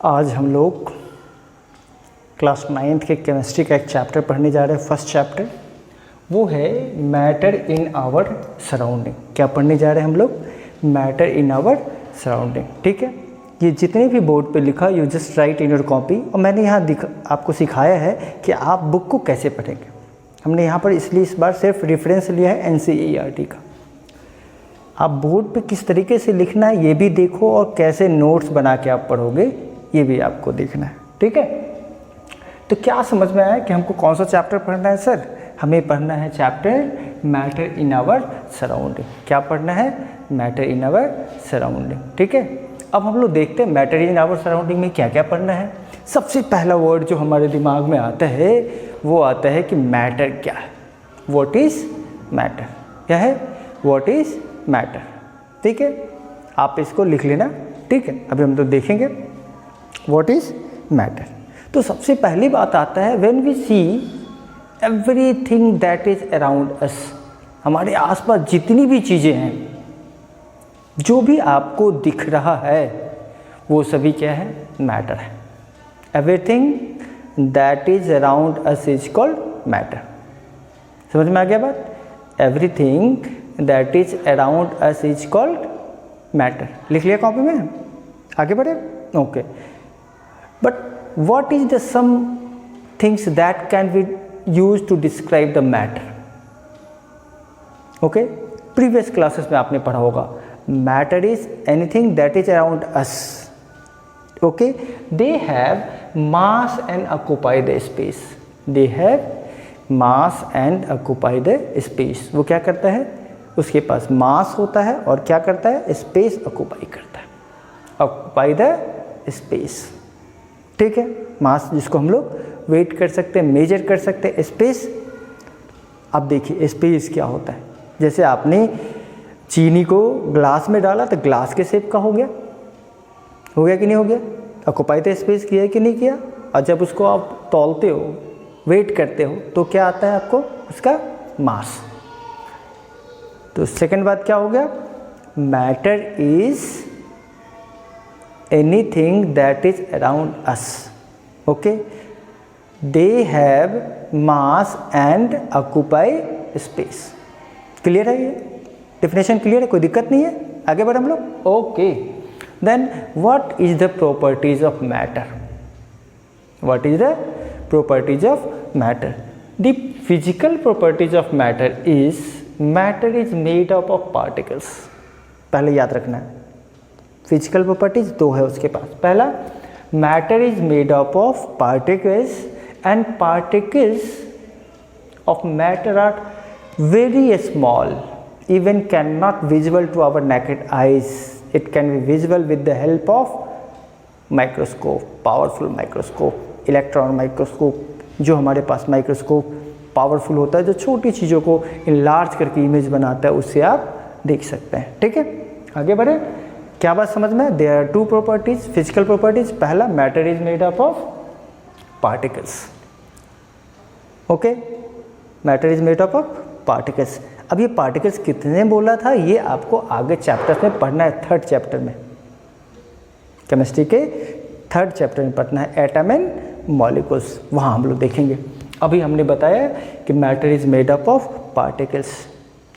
आज हम लोग क्लास 9th के केमिस्ट्री का एक चैप्टर पढ़ने जा रहे हैं। फर्स्ट चैप्टर वो है मैटर इन आवर सराउंडिंग। क्या पढ़ने जा रहे हैं हम लोग? Matter in our surrounding. ठीक है, ये जितने भी बोर्ड पे लिखा you just write in your copy. और मैंने यहाँ आपको सिखाया है कि आप बुक को कैसे पढ़ेंगे। हमने यहाँ पर इसलिए इस बार सिर्फ रेफरेंस लिया है NCERT का। आप बोर्ड पे किस तरीके से लिखना है ये भी देखो, और कैसे नोट्स बना के आप पढ़ोगे ये भी आपको देखना है। ठीक है, तो क्या समझ में आया कि हमको कौन सा चैप्टर पढ़ना है? सर हमें पढ़ना है chapter matter in our surrounding. क्या पढ़ना है? Matter in our surrounding. ठीक है, अब हम लोग देखते हैं मैटर इन आवर सराउंडिंग में क्या क्या पढ़ना है। सबसे पहला वर्ड जो हमारे दिमाग में आता है वो आता है कि मैटर क्या है। What is matter? क्या है? What is matter. ठीक है, आप इसको लिख लेना। ठीक है, अभी हम तो देखेंगे व्हाट इज़ मैटर। तो सबसे पहली बात आता है when we see everything that is around us. हमारे आसपास जितनी भी चीज़ें हैं, जो भी आपको दिख रहा है वो सभी क्या है? मैटर है। Everything that is around us is called matter. समझ में आ गया बात? Everything that is around us is called matter. लिख लिया कॉपी में? आगे बढ़े? Okay, but what is the some things that can be use to describe the matter? Okay, previous classes में आपने पढ़ा होगा matter is anything that is around us. Okay, they have mass and occupy the space. They have mass and occupy the space. वो क्या करता है? उसके पास मास होता है और क्या करता है? स्पेस ऑक्यूपाई करता है। Occupy the space. ठीक है, मास जिसको हम लोग वेट कर सकते हैं, मेजर कर सकते हैं। स्पेस, अब देखिए स्पेस क्या होता है। जैसे आपने चीनी को ग्लास में डाला तो ग्लास के शेप का हो गया कि नहीं हो गया? ऑक्यूपाई द स्पेस किया है कि नहीं किया? और जब उसको आप तौलते हो, वेट करते हो, तो क्या आता है आपको? उसका मास। तो सेकंड बात क्या हो गया? Matter is anything that is around us. Okay, they have mass and occupy space. Clear है? ये डिफिनेशन क्लियर है? कोई दिक्कत नहीं है? आगे बढ़े हम लोग। Okay, then what is the properties of matter? What is the properties of matter? The physical properties of matter is made up of particles. पहले याद रखना है, फिजिकल प्रॉपर्टीज दो है उसके पास। पहला, matter is made up of particles and particles of matter are very small, even cannot visible to our naked eyes. It can be visible with the help of microscope, powerful microscope, electron microscope। जो हमारे पास microscope powerful होता है, जो छोटी चीज़ों को enlarge करके image बनाता है, उससे आप देख सकते हैं। ठीक है, आगे बढ़े। क्या बात समझ में? There are two properties, physical properties. पहला, matter is made up of particles. Okay, matter is made up of particles. अब ये पार्टिकल्स कितने बोला था ये आपको आगे चैप्टर में पढ़ना है। थर्ड चैप्टर में, केमिस्ट्री के थर्ड चैप्टर में पढ़ना है, एटम एंड मॉलिक्यूल्स। वहाँ हम लोग देखेंगे। अभी हमने बताया कि matter is made up of particles.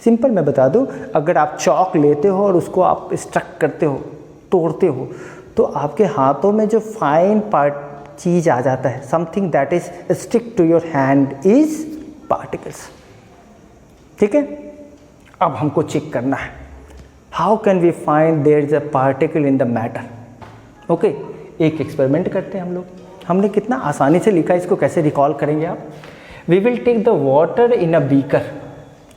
Simple मैं बता दूँ, अगर आप चॉक लेते हो और उसको आप स्ट्रक करते हो, तोड़ते हो, तो आपके हाथों में जो फाइन पार्ट चीज़ आ जाता है, something that is stick to your hand is particles. ठीक है, अब हमको चेक करना है how can we find there is a particle in the matter. Okay, एक एक्सपेरिमेंट करते हैं हम लोग। हमने कितना आसानी से लिखा, इसको कैसे रिकॉल करेंगे आप? We will take the water in a beaker.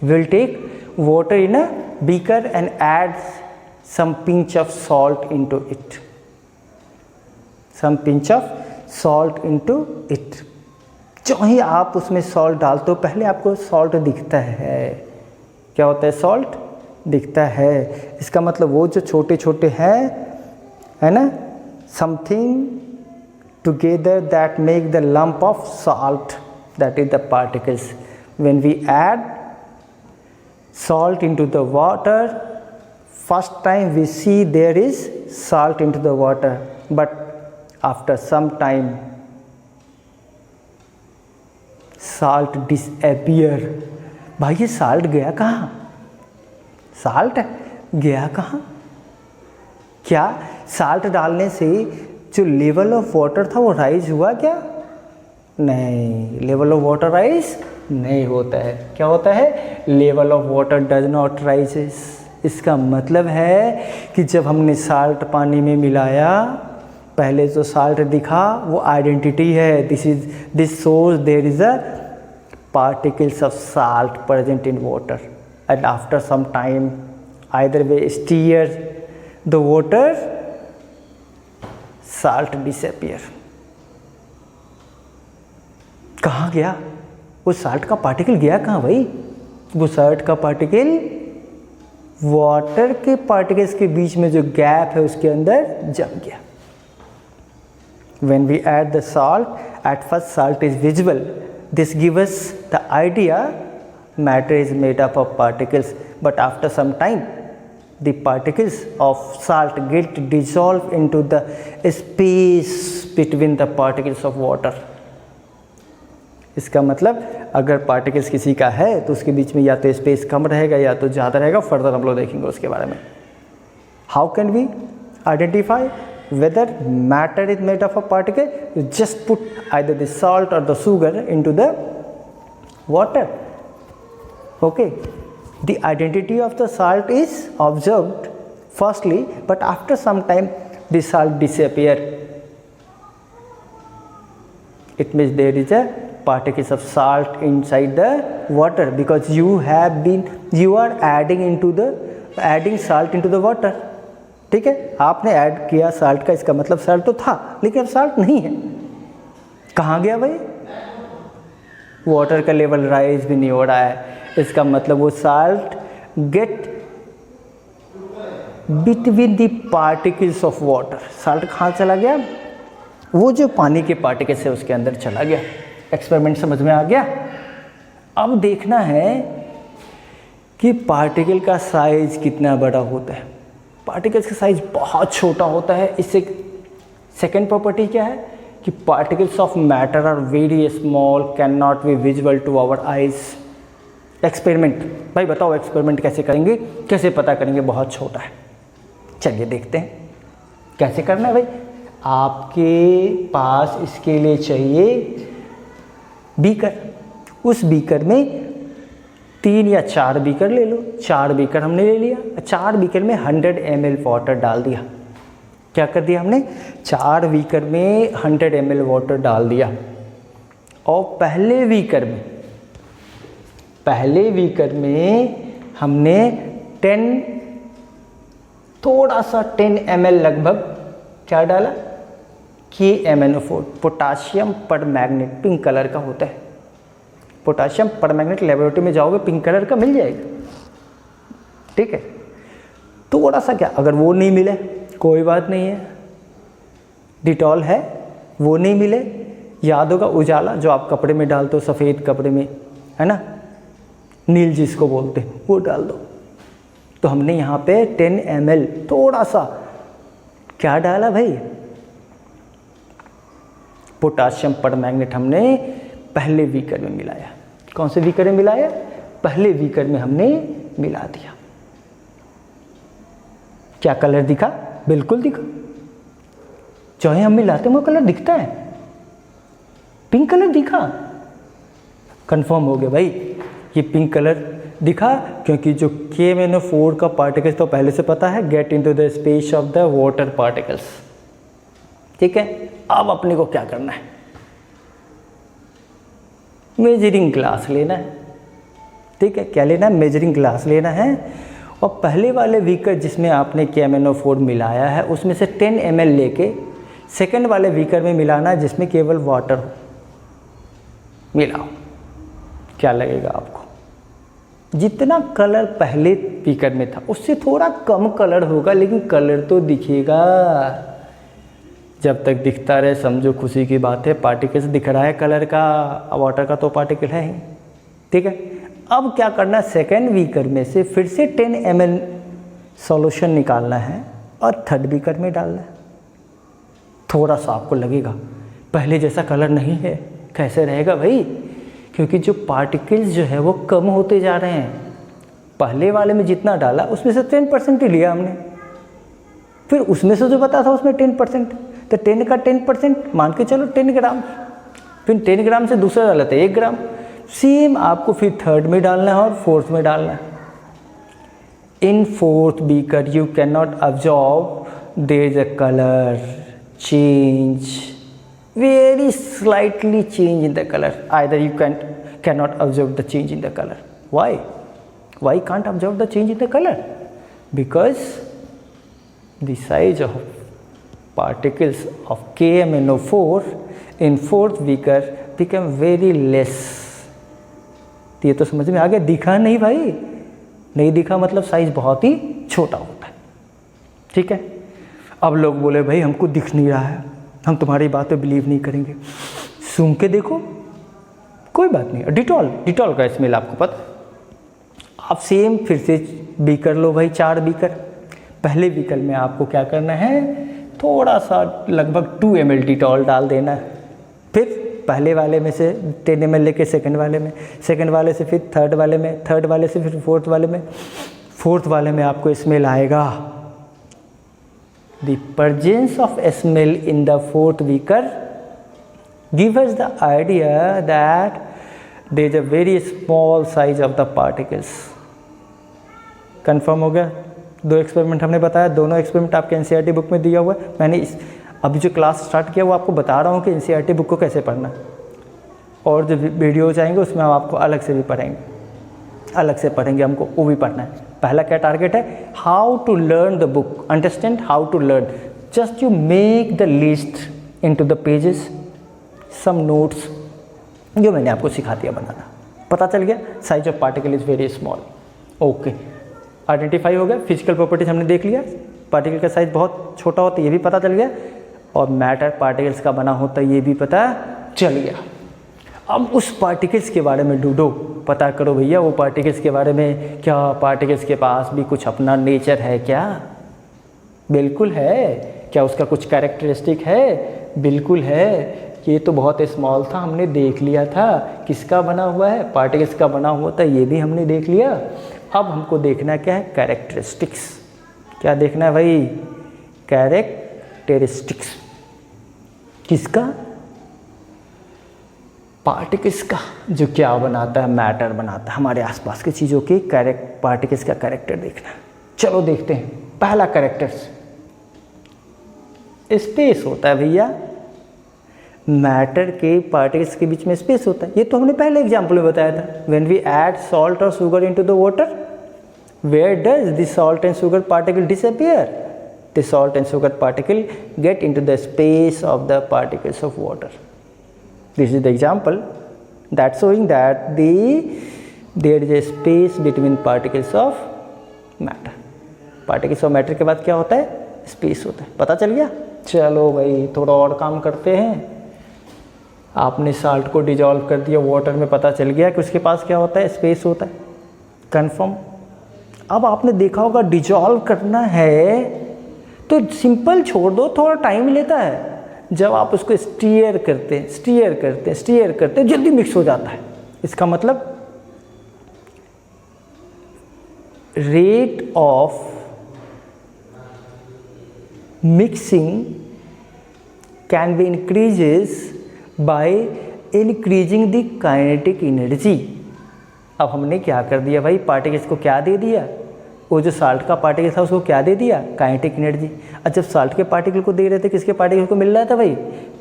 We will take water in a beaker and add some pinch of salt into it. Some pinch of salt into it. जो ही आप उसमें सॉल्ट डालते हो, पहले आपको सॉल्ट दिखता है। क्या होता है? सॉल्ट दिखता है। इसका मतलब वो जो छोटे छोटे हैं, है ना, something together that make the lump of salt, that is the particles. When we add salt into the water, first time we see there is salt into the water, but after some time salt disappear. भाई ये salt गया कहाँ? Salt गया कहाँ? क्या salt डालने से जो लेवल ऑफ वाटर था वो राइज हुआ क्या? नहीं, लेवल ऑफ वाटर राइज नहीं होता है। क्या होता है? Level of water does not rises. इसका मतलब है कि जब हमने साल्ट पानी में मिलाया, पहले जो साल्ट दिखा वो आइडेंटिटी है, this shows there is a particles of salt present in water, and after some time either way stir the water, salt disappear। कहाँ गया वो साल्ट का पार्टिकल? गया कहाँ भाई? वो साल्ट का पार्टिकल वाटर के पार्टिकल्स के बीच में जो गैप है उसके अंदर जम गया। When we add the salt, at first salt is visible. This gives us the idea matter is made up of particles, but after some time the particles of salt get dissolved into the space between the particles of water। इसका मतलब अगर particles किसी का है तो उसके बीच में या तो स्पेस कम रहेगा या तो ज़्यादा रहेगा। फर्दर हम लोग देखेंगे उसके बारे में। How can we identify whether matter is made of a particle? You just put either the salt or the sugar into the water. Okay, the identity of the salt is observed firstly, but after some time the salt disappear. It means there is a particles of salt inside the water because you are adding salt into the water। ठीक है, आपने add किया salt का, इसका मतलब salt तो था लेकिन अब साल्ट नहीं है। कहाँ गया भाई? वाटर का लेवल राइज भी नहीं हो रहा है। इसका मतलब वो salt get between the particles of water. Salt कहाँ चला गया? वो जो पानी के पार्टिकल्स है उसके अंदर चला गया। एक्सपेरिमेंट समझ में आ गया? अब देखना है कि पार्टिकल का साइज कितना बड़ा होता है। पार्टिकल्स का साइज बहुत छोटा होता है। इससे सेकेंड प्रॉपर्टी क्या है कि particles of matter are very small, can not be visible to our eyes. Experiment भाई बताओ, एक्सपेरिमेंट कैसे करेंगे? कैसे पता करेंगे बहुत छोटा है? चलिए देखते हैं कैसे करना है भाई। आपके पास इसके लिए चाहिए बीकर। उस बीकर में 3 या 4 बीकर ले लो। 4 बीकर हमने ले लिया। 4 बीकर में 100 ml वाटर डाल दिया। क्या कर दिया हमने? 4 बीकर में 100 ml वाटर डाल दिया। और पहले बीकर में हमने 10 ml लगभग क्या डाला? KMnO4, potassium permanganate, pink colour का होता है। पोटाशियम परमैंगनेट लेबोरेटरी में जाओगे पिंक कलर का मिल जाएगा। ठीक है, थोड़ा सा क्या, अगर वो नहीं मिले कोई बात नहीं है, डिटॉल है, वो नहीं मिले, याद होगा उजाला जो आप कपड़े में डालते हो, सफ़ेद कपड़े में, है ना, नील जिसको बोलते हैं, वो डाल दो। तो हमने यहाँ पे 10 ml थोड़ा सा क्या डाला भाई? पोटाशियम परमैंगनेट हमने पहले बीकर में मिलाया। कौन से बीकर में मिलाया? पहले बीकर में हमने मिला दिया। क्या कलर दिखा? बिल्कुल दिखा। जो हम मिलाते हैं वो कलर दिखता है, पिंक कलर दिखा। कंफर्म हो गया भाई, ये पिंक कलर दिखा क्योंकि जो KMnO4 का पार्टिकल्स तो पहले से पता है, gate into the space of the water particles. ठीक है, अब अपने को क्या करना है? मेजरिंग ग्लास लेना है। ठीक है, क्या लेना है? मेजरिंग ग्लास लेना है। और पहले वाले बीकर जिसमें आपने KMnO4 मिलाया है उसमें से 10 ml लेके सेकंड वाले बीकर में मिलाना है जिसमें केवल वाटर हो। मिलाओ, क्या लगेगा आपको? जितना कलर पहले बीकर में था उससे थोड़ा कम कलर होगा, लेकिन कलर तो दिखेगा। जब तक दिखता रहे समझो खुशी की बात है। पार्टिकल्स दिख रहा है कलर का, वाटर का तो पार्टिकल है ही। ठीक है, अब क्या करना है? सेकेंड बीकर में से फिर से 10 ml सॉल्यूशन निकालना है और थर्ड बीकर में डालना है। थोड़ा सा आपको लगेगा पहले जैसा कलर नहीं है। कैसे रहेगा भाई? क्योंकि जो पार्टिकल्स जो है वो कम होते जा रहे हैं। पहले वाले में जितना डाला उसमें से 10% ही लिया हमने, फिर उसमें से जो बता था उसमें 10%, तो 10 का 10% मान के चलो 10 ग्राम, फिर 10 ग्राम से दूसरा डाला था 1 ग्राम। सेम आपको फिर थर्ड में डालना है और फोर्थ में डालना है। In fourth beaker you can not observe there is a colour change, very slightly change in the color. Either you cannot observe the change in the color. Why can't observe the change in the color? Because the size of particles of KMnO4 in fourth beaker become very less. ये तो समझ में आ गया? दिखा नहीं भाई, नहीं दिखा मतलब साइज बहुत ही छोटा होता है। ठीक है, अब लोग बोले भाई हमको दिख नहीं रहा है, हम तुम्हारी बात पे बिलीव नहीं करेंगे, सूंघ के देखो, कोई बात नहीं। डिटॉल का स्मेल आपको पता। आप सेम फिर से बीकर लो भाई, 4 बीकर। पहले बीकर में आपको क्या करना है, थोड़ा सा लगभग 2 ml डिटॉल डाल देना है। फिर पहले वाले में से 10 ml लेके सेकंड वाले में, सेकंड वाले से फिर थर्ड वाले में, थर्ड वाले से फिर फोर्थ वाले में, फोर्थ वाले में आपको स्मेल आएगा। The presence of smell in the fourth beaker gives us the idea that there is a very small size of the particles. Confirm हो गया? 2 एक्सपेरिमेंट हमने बताया, दोनों एक्सपेरिमेंट आपके एनसीईआरटी बुक में दिया हुआ है। मैंने अभी जो क्लास स्टार्ट किया वो आपको बता रहा हूँ कि एनसीईआरटी बुक को कैसे पढ़ना, और जो वीडियोज आएंगे उसमें हम आपको अलग से भी पढ़ेंगे, अलग से पढ़ेंगे, हमको वो भी पढ़ना है। पहला क्या टारगेट है, how to learn the book, understand how to learn, just you make the list into the pages, some notes जो मैंने आपको सिखा दिया बनाना। पता चल गया size of particle is very small. Okay, identify हो गया। फिजिकल प्रॉपर्टीज हमने देख लिया, पार्टिकल का साइज बहुत छोटा होता है ये भी पता चल गया, और मैटर पार्टिकल्स का बना होता है ये भी पता चल गया। अब उस पार्टिकल्स के बारे में ढूंढो, पता करो भैया वो पार्टिकल्स के बारे में, क्या पार्टिकल्स के पास भी कुछ अपना नेचर है क्या? बिल्कुल है। क्या उसका कुछ कैरेक्टरिस्टिक है? बिल्कुल है। ये तो बहुत स्मॉल था, हमने देख लिया था। किसका बना हुआ है? पार्टिकल्स का बना हुआ था, ये भी हमने देख लिया। अब हमको देखना क्या है? कैरेक्टरिस्टिक्स। क्या देखना है भाई? कैरेक्टरिस्टिक्स। किसका? पार्टिकल्स का, जो क्या बनाता है, मैटर बनाता है, हमारे आसपास की चीज़ों के पार्टिकल्स का कैरेक्टर देखना है। चलो देखते हैं। पहला कैरेक्टर्स, स्पेस होता है भैया। मैटर के पार्टिकल्स के बीच में स्पेस होता है, ये तो हमने पहले एग्जाम्पल में बताया था। व्हेन वी ऐड सॉल्ट और sugar into the water, where does the salt and sugar particle disappear? The salt and sugar particle get into the space of the particles of water. This is the example that's showing that there is a space between particles of matter. Particles of matter के बाद क्या होता है? Space होता है। पता चल गया? चलो भाई थोड़ा और काम करते हैं। आपने साल्ट को डिजॉल्व कर दिया वाटर में, पता चल गया कि उसके पास क्या होता है? स्पेस होता है। कंफर्म। अब आपने देखा होगा डिजॉल्व करना है तो सिंपल छोड़ दो, थोड़ा टाइम लेता है। जब आप उसको स्टीयर करते हैं जल्दी मिक्स हो जाता है। इसका मतलब rate of mixing can be increases by increasing the kinetic energy. अब हमने क्या कर दिया भाई? पार्टिकल्स को क्या दे दिया? वो जो साल्ट का पार्टिकल था उसको क्या दे दिया? Kinetic energy. और जब साल्ट के पार्टिकल को दे रहे थे, किसके पार्टिकल को मिल रहा था भाई?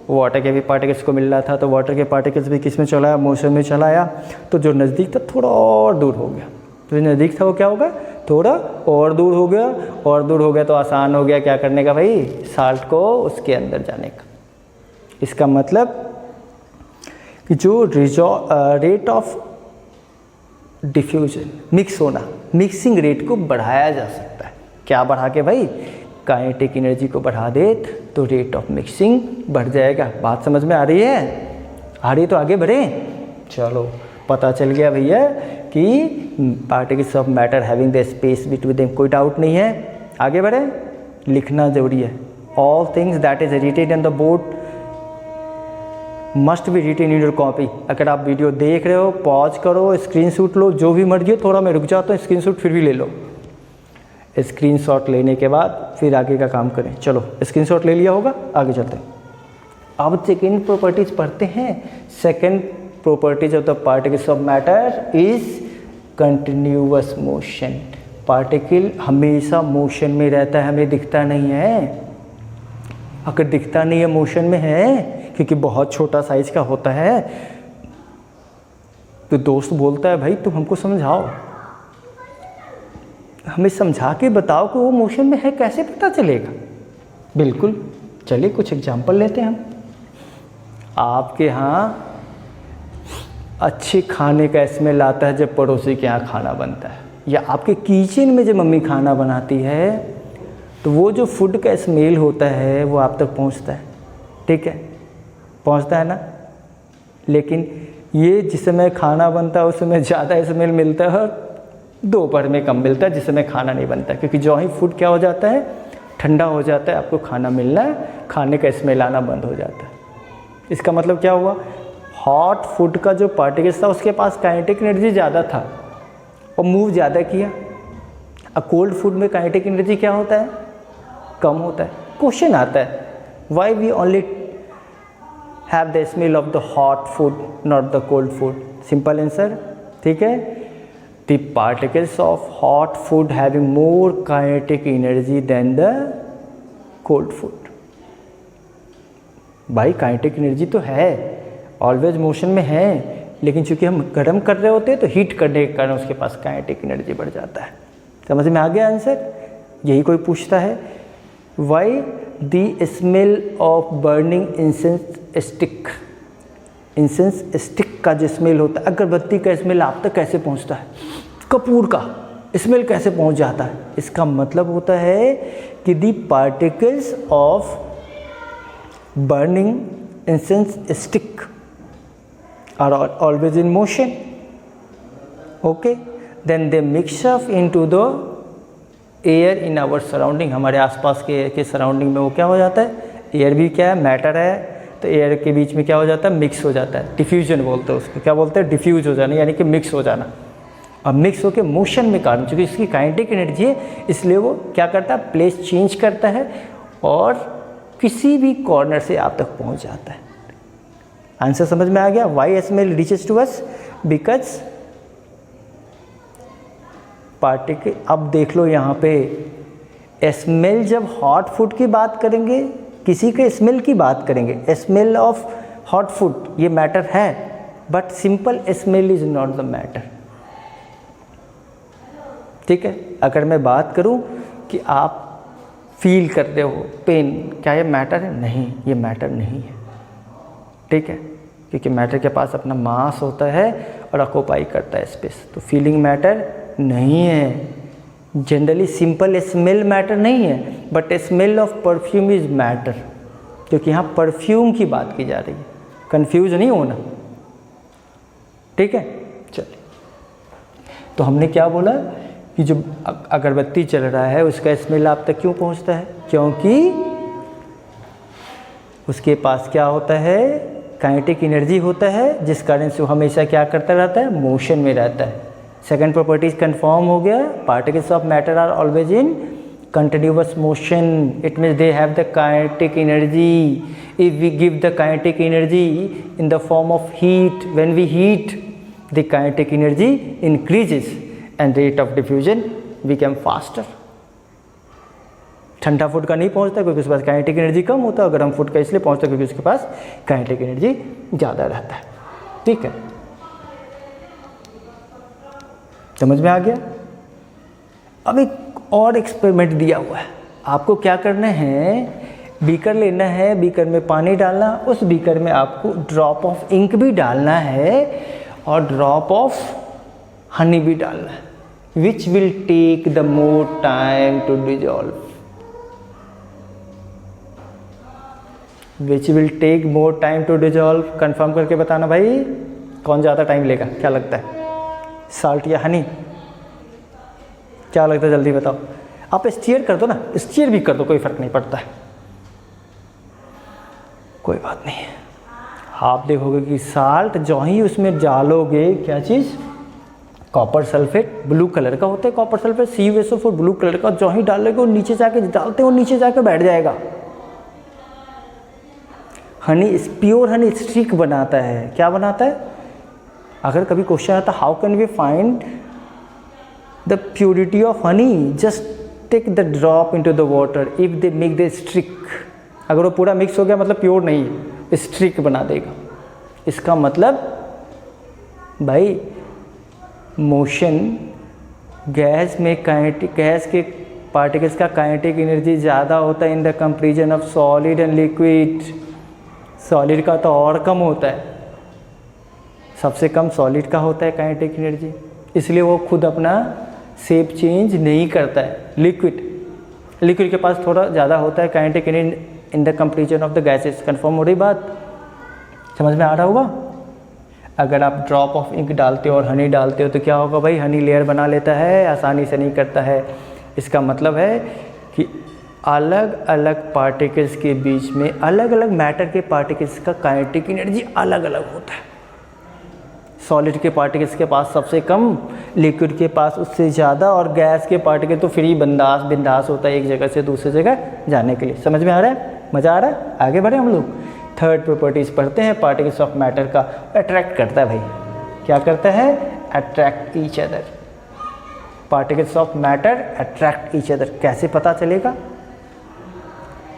वाटर के भी पार्टिकल्स को मिल रहा था। तो वाटर के पार्टिकल्स भी किस में चला आया? मोशन में चला आया। तो जो नज़दीक था थोड़ा और दूर हो गया, तो जो नज़दीक था वो क्या होगा? थोड़ा और दूर हो गया, और दूर हो गया तो आसान हो गया क्या करने का भाई? साल्ट को उसके अंदर जाने का। इसका मतलब कि जो रेट ऑफ डिफ्यूजन, मिक्स होना, मिक्सिंग रेट को बढ़ाया जा सकता है। क्या बढ़ा के भाई? काइनेटिक एनर्जी को बढ़ा दे तो रेट ऑफ मिक्सिंग बढ़ जाएगा। बात समझ में आ रही है? आ रही तो आगे बढ़ें। चलो पता चल गया भैया कि particles of matter having the space between them, कोई डाउट नहीं है। आगे बढ़े, लिखना जरूरी है। All things that is written in the board must be written in your copy. अगर आप वीडियो देख रहे हो, पॉज करो, स्क्रीनशॉट लो, जो भी मर्जी हो। थोड़ा मैं रुक जाता हूँ, स्क्रीनशॉट फिर भी ले लो। स्क्रीनशॉट लेने के बाद फिर आगे का काम करें। चलो स्क्रीनशॉट ले लिया होगा, आगे चलते हैं। अब सेकेंड प्रॉपर्टीज पढ़ते हैं। Second properties of the particles of matter is continuous motion. Particle हमेशा मोशन में रहता है, हमें दिखता नहीं है। अगर दिखता नहीं है, मोशन में है, क्योंकि बहुत छोटा साइज का होता है। तो दोस्त बोलता है भाई तुम हमको समझाओ, हमें समझा के बताओ कि वो मोशन में है, कैसे पता चलेगा। बिल्कुल, चलिए कुछ एग्जांपल लेते हैं हम। आपके यहाँ अच्छे खाने का स्मेल आता है जब पड़ोसी के यहाँ खाना बनता है, या आपके किचन में जब मम्मी खाना बनाती है तो वो जो फूड का स्मेल होता है वो आप तक पहुँचता है। ठीक है, पहुँचता है ना। लेकिन ये जिस समय खाना बनता है उस समय ज़्यादा स्मेल मिलता है और दोपहर में कम मिलता है जिस समय खाना नहीं बनता, क्योंकि जो ही फूड क्या हो जाता है, ठंडा हो जाता है, आपको खाना मिलना, खाने का स्मेल आना बंद हो जाता है। इसका मतलब क्या हुआ, हॉट फूड का जो पार्टिकल्स था उसके पास काइनेटिक एनर्जी ज़्यादा था और मूव ज़्यादा किया। अब कोल्ड फूड में काइनेटिक एनर्जी क्या होता है, कम होता है। क्वेश्चन आता है why we only have the smell of the hot food not the cold food. Simple answer, ठीक है। The particles of hot food having more kinetic energy than the cold food. भाई काइनेटिक एनर्जी तो है, always motion में है, लेकिन चूंकि हम गर्म कर रहे होते हैं तो हीट करने के कारण उसके पास काइनेटिक एनर्जी बढ़ जाता है। समझ में आ गया आंसर। यही कोई पूछता है why the smell of burning incense stick. Incense stick का जो स्मेल होता है, अगरबत्ती का स्मेल आप तक कैसे पहुंचता है, कपूर का स्मेल कैसे पहुंच जाता है। इसका मतलब होता है कि the particles of burning incense stick are always in motion. Okay, then they mix up into the air in our surrounding. हमारे आसपास के सराउंडिंग में वो क्या हो जाता है, एयर भी क्या है, मैटर है, तो एयर के बीच में क्या हो जाता है, मिक्स हो जाता है। डिफ्यूजन बोलते हैं उसको, क्या बोलते हैं, डिफ्यूज हो जाना, यानी कि मिक्स हो जाना। अब मिक्स होकर मोशन में कारण, चूँकि इसकी काइनेटिक एनर्जी है इसलिए वो क्या करता है, प्लेस चेंज करता है और किसी भी कॉर्नर से आप तक पहुँच जाता है। आंसर समझ में आ गया। Why smell reaches to us, because particle. अब देख लो यहाँ पे स्मेल, जब हॉट फूड की बात करेंगे, किसी के स्मेल की बात करेंगे, स्मेल ऑफ हॉट फूड, ये मैटर है, but simple smell is not the matter. ठीक है, अगर मैं बात करूँ कि आप फील कर रहे हो पेन, क्या ये मैटर है, नहीं, ये मैटर नहीं है। ठीक है, क्योंकि मैटर के पास अपना मास होता है और ऑक्यूपाई करता है स्पेस, तो फीलिंग मैटर नहीं है। जनरली सिंपल स्मेल मैटर नहीं है, but smell of perfume is matter, क्योंकि यहाँ परफ्यूम की बात की जा रही है, कंफ्यूज नहीं होना। ठीक है, चलिए, तो हमने क्या बोला कि जो अगरबत्ती चल रहा है उसका स्मेल आप तक क्यों पहुँचता है, क्योंकि उसके पास क्या होता है, काइनेटिक एनर्जी होता है, जिस कारण से वो हमेशा क्या करता रहता है, मोशन में रहता है। सेकंड प्रॉपर्टीज कंफर्म हो गया, particles of matter are always in continuous motion, it means they have the kinetic energy. If we give the kinetic energy in the form of heat, when we heat the kinetic energy increases and rate of diffusion become faster. ठंडा food का नहीं पहुंचता क्योंकि उसके पास kinetic energy कम होता है, गर्म food का इसलिए पहुंचता क्योंकि उसके पास काइनेटिक एनर्जी ज़्यादा रहता है। ठीक है, समझ में आ गया। अब एक और एक्सपेरिमेंट दिया हुआ है, आपको क्या करना है, बीकर लेना है, बीकर में पानी डालना, उस बीकर में आपको ड्रॉप ऑफ इंक भी डालना है और ड्रॉप ऑफ हनी भी डालना है। Which will take the more time to dissolve, which will take more time to dissolve. Confirm करके बताना भाई, कौन ज़्यादा टाइम लेगा, क्या लगता है, साल्ट या हनी, क्या लगता है, जल्दी बताओ। आप स्टीयर कर दो ना, स्टीयर भी कर दो, कोई फ़र्क नहीं पड़ता है। कोई बात नहीं। आप देखोगे कि साल्ट जो ही उसमें डालोगे, क्या चीज़, कॉपर सल्फेट, ब्लू कलर का होता है copper sulphate, CuSO4 blue colour का, जो ही डालोगे वो नीचे जाके डालते हो, नीचे जाके बैठ जाएगा। हनी, प्योर हनी स्टिक बनाता है। क्या बनाता है? अगर कभी क्वेश्चन आता how can we find the purity of honey, just take the drop into the water, if they make the streak. अगर वो पूरा मिक्स हो गया मतलब प्योर नहीं है, स्ट्रिक बना देगा। इसका मतलब भाई मोशन, गैस में काइनेटिक, गैस के पार्टिकल्स का काइनेटिक एनर्जी ज़्यादा होता है in the comparison of solid and liquid. Solid का तो और कम होता है, सबसे कम सॉलिड का होता है काइनेटिक एनर्जी, इसलिए वो खुद अपना शेप चेंज नहीं करता है। लिक्विड के पास थोड़ा ज़्यादा होता है kinetic energy in the comparison of the gases. Confirm हो रही बात? समझ में आ रहा होगा? अगर आप ड्रॉप ऑफ इंक डालते हो और हनी डालते हो तो क्या होगा भाई, हनी लेयर बना लेता है, आसानी से नहीं करता है। इसका मतलब है कि अलग अलग पार्टिकल्स के बीच में, अलग अलग मैटर के पार्टिकल्स का काइनेटिक एनर्जी अलग अलग होता है। सॉलिड के पार्टिकल्स के पास सबसे कम, लिक्विड के पास उससे ज़्यादा, और गैस के पार्टिकल तो फ्री बिंदास होता है एक जगह से दूसरी जगह जाने के लिए। समझ में आ रहा है? मज़ा आ रहा है? आगे बढ़े हम लोग। थर्ड प्रॉपर्टीज़ पढ़ते हैं पार्टिकल्स ऑफ मैटर का। अट्रैक्ट करता है भाई, क्या करता है? Attract each other. Particles of matter attract each other. कैसे पता चलेगा?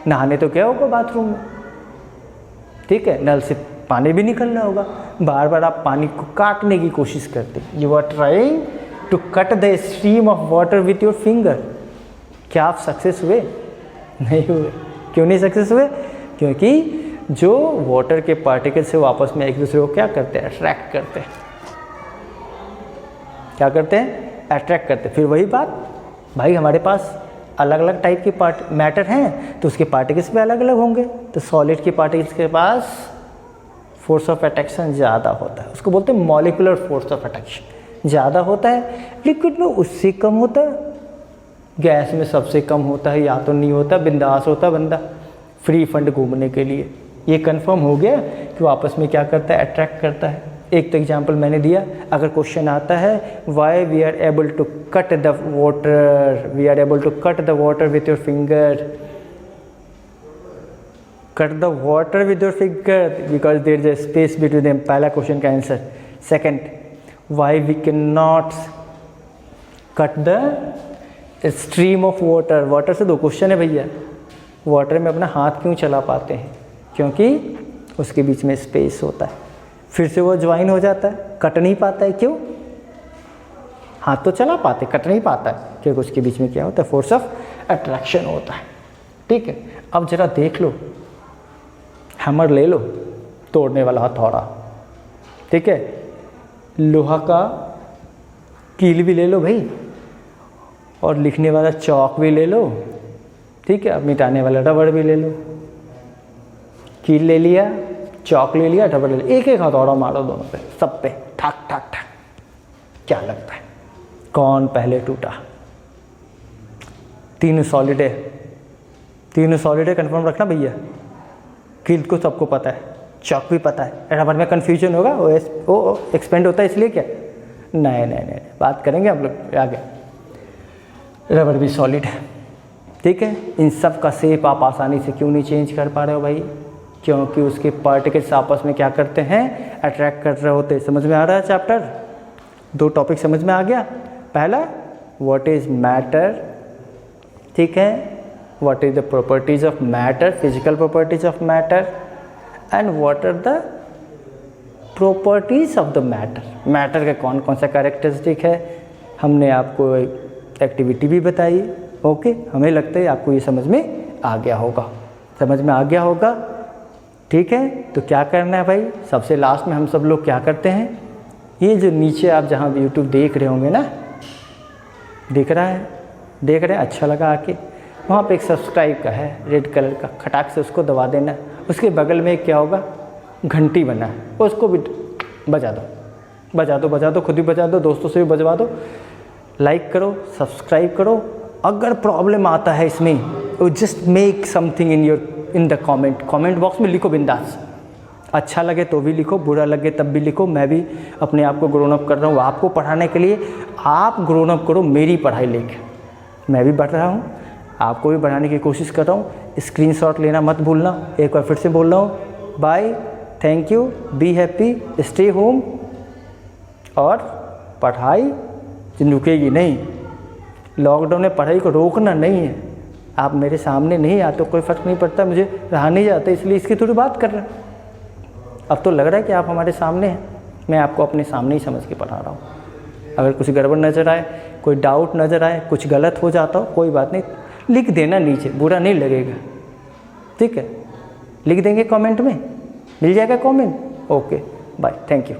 नहाने तो क्या होगा बाथरूम में, ठीक है, नल से पानी भी निकल रहा होगा, बार बार आप पानी को काटने की कोशिश करते, you are trying to cut the stream of water with your finger. क्या आप सक्सेस हुए? नहीं हुए। क्यों नहीं सक्सेस हुए? क्योंकि जो वाटर के पार्टिकल्स से आपस में एक दूसरे को क्या करते हैं? अट्रैक्ट करते हैं। क्या करते हैं? अट्रैक्ट करते हैं। फिर वही बात भाई, हमारे पास अलग अलग टाइप के मैटर हैं तो उसके पार्टिकल्स भी अलग अलग होंगे। तो सॉलिड के पार्टिकल्स के पास फोर्स ऑफ अट्रैक्शन ज़्यादा होता है, उसको बोलते हैं मॉलिक्यूलर फोर्स ऑफ अट्रैक्शन ज़्यादा होता है। लिक्विड में उससे कम होता है, गैस में सबसे कम होता है, या तो नहीं होता, बिंदास होता बंदा फ्री फंड घूमने के लिए। ये कंफर्म हो गया कि वो आपस में क्या करता है? अट्रैक्ट करता है। एक तो एग्जांपल मैंने दिया, अगर क्वेश्चन आता है why we are able to cut the water, we are able to cut the water with your finger, cut the water with your finger because there is a space between them. पहला question का answer. Second, why we can not cut the stream of water. Water से दो question है भैया, water में अपना हाथ क्यों चला पाते हैं? क्योंकि उसके बीच में स्पेस होता है, फिर से वो ज्वाइन हो जाता है, कट नहीं पाता है। क्यों? हाथ तो चला पाते, कट नहीं पाता है, क्योंकि उसके बीच में क्या होता है? फोर्स ऑफ अट्रैक्शन होता है। ठीक है, अब जरा देख लो, हैमर ले लो, तोड़ने वाला हथौड़ा, ठीक है, लोहा का कील भी ले लो भाई, और लिखने वाला चौक भी ले लो, ठीक है, अब मिटाने वाला रबड़ भी ले लो। कील ले लिया, चौक ले लिया, रबड़ ले लिया, एक एक हथौड़ा मारो दोनों पे, सब पे, ठक ठक ठक। क्या लगता है कौन पहले टूटा? तीनों सॉलिड है, तीनों सॉलिड है, कन्फर्म रखना भैया। कील को सबको पता है, चौक भी पता है, रबड़ में कन्फ्यूजन होगा, वो एक्सपेंड होता है इसलिए क्या? नहीं, बात करेंगे हम लोग आगे। रबड़ भी सॉलिड है, ठीक है। इन सब का शेप आप आसानी से क्यों नहीं चेंज कर पा रहे हो भाई? क्योंकि उसके पार्टिकल्स आपस में क्या करते हैं? अट्रैक्ट कर रहे होते। समझ में आ रहा है चैप्टर? दो टॉपिक समझ में आ गया। पहला, व्हाट इज मैटर, ठीक है, what is the properties of matter, physical properties of matter, and what are the properties of the matter। Matter के कौन कौन सा कैरेक्टरिस्टिक है, हमने आपको एक्टिविटी भी बताई। ओके, हमें लगता है आपको ये समझ में आ गया होगा, समझ में आ गया होगा, ठीक है। तो क्या करना है भाई, सबसे लास्ट में हम सब लोग क्या करते हैं, ये जो नीचे आप जहाँ यूट्यूब देख रहे होंगे ना, दिख रहा है, देख रहे हैं, अच्छा लगा आके, वहाँ पे एक सब्सक्राइब का है रेड कलर का, खटाक से उसको दबा देना। उसके बगल में क्या होगा, घंटी बना है, उसको भी बजा दो, खुद भी बजा दो, दोस्तों से भी बजवा दो। लाइक करो, सब्सक्राइब करो। अगर प्रॉब्लम आता है इसमें, just make something in the comment box में लिखो बिंदास। अच्छा लगे तो भी लिखो, बुरा लगे तब भी लिखो। मैं भी अपने आप को ग्रोन अप कर रहा हूँ आपको पढ़ाने के लिए। आप ग्रोन अप करो मेरी पढ़ाई लेके। मैं भी बढ़ रहा हूँ, आपको भी बढ़ाने की कोशिश कर रहा हूँ। स्क्रीनशॉट लेना मत भूलना। एक बार फिर से बोल रहा हूँ, bye, thank you, be happy, stay home. और पढ़ाई रुकेगी नहीं। लॉकडाउन में पढ़ाई को रोकना नहीं है। आप मेरे सामने नहीं आते कोई फ़र्क नहीं पड़ता, मुझे रहा नहीं जाता, इसलिए इसकी थोड़ी बात कर रहे हैं। अब तो लग रहा है कि आप हमारे सामने हैं, मैं आपको अपने सामने ही समझ के पढ़ा रहा हूँ। अगर कुछ गड़बड़ नज़र आए, कोई डाउट नज़र आए, कुछ गलत हो जाता हो, कोई बात नहीं, लिख देना नीचे, बुरा नहीं लगेगा, ठीक है। लिख देंगे कमेंट में, मिल जाएगा comment. Okay, bye, thank you.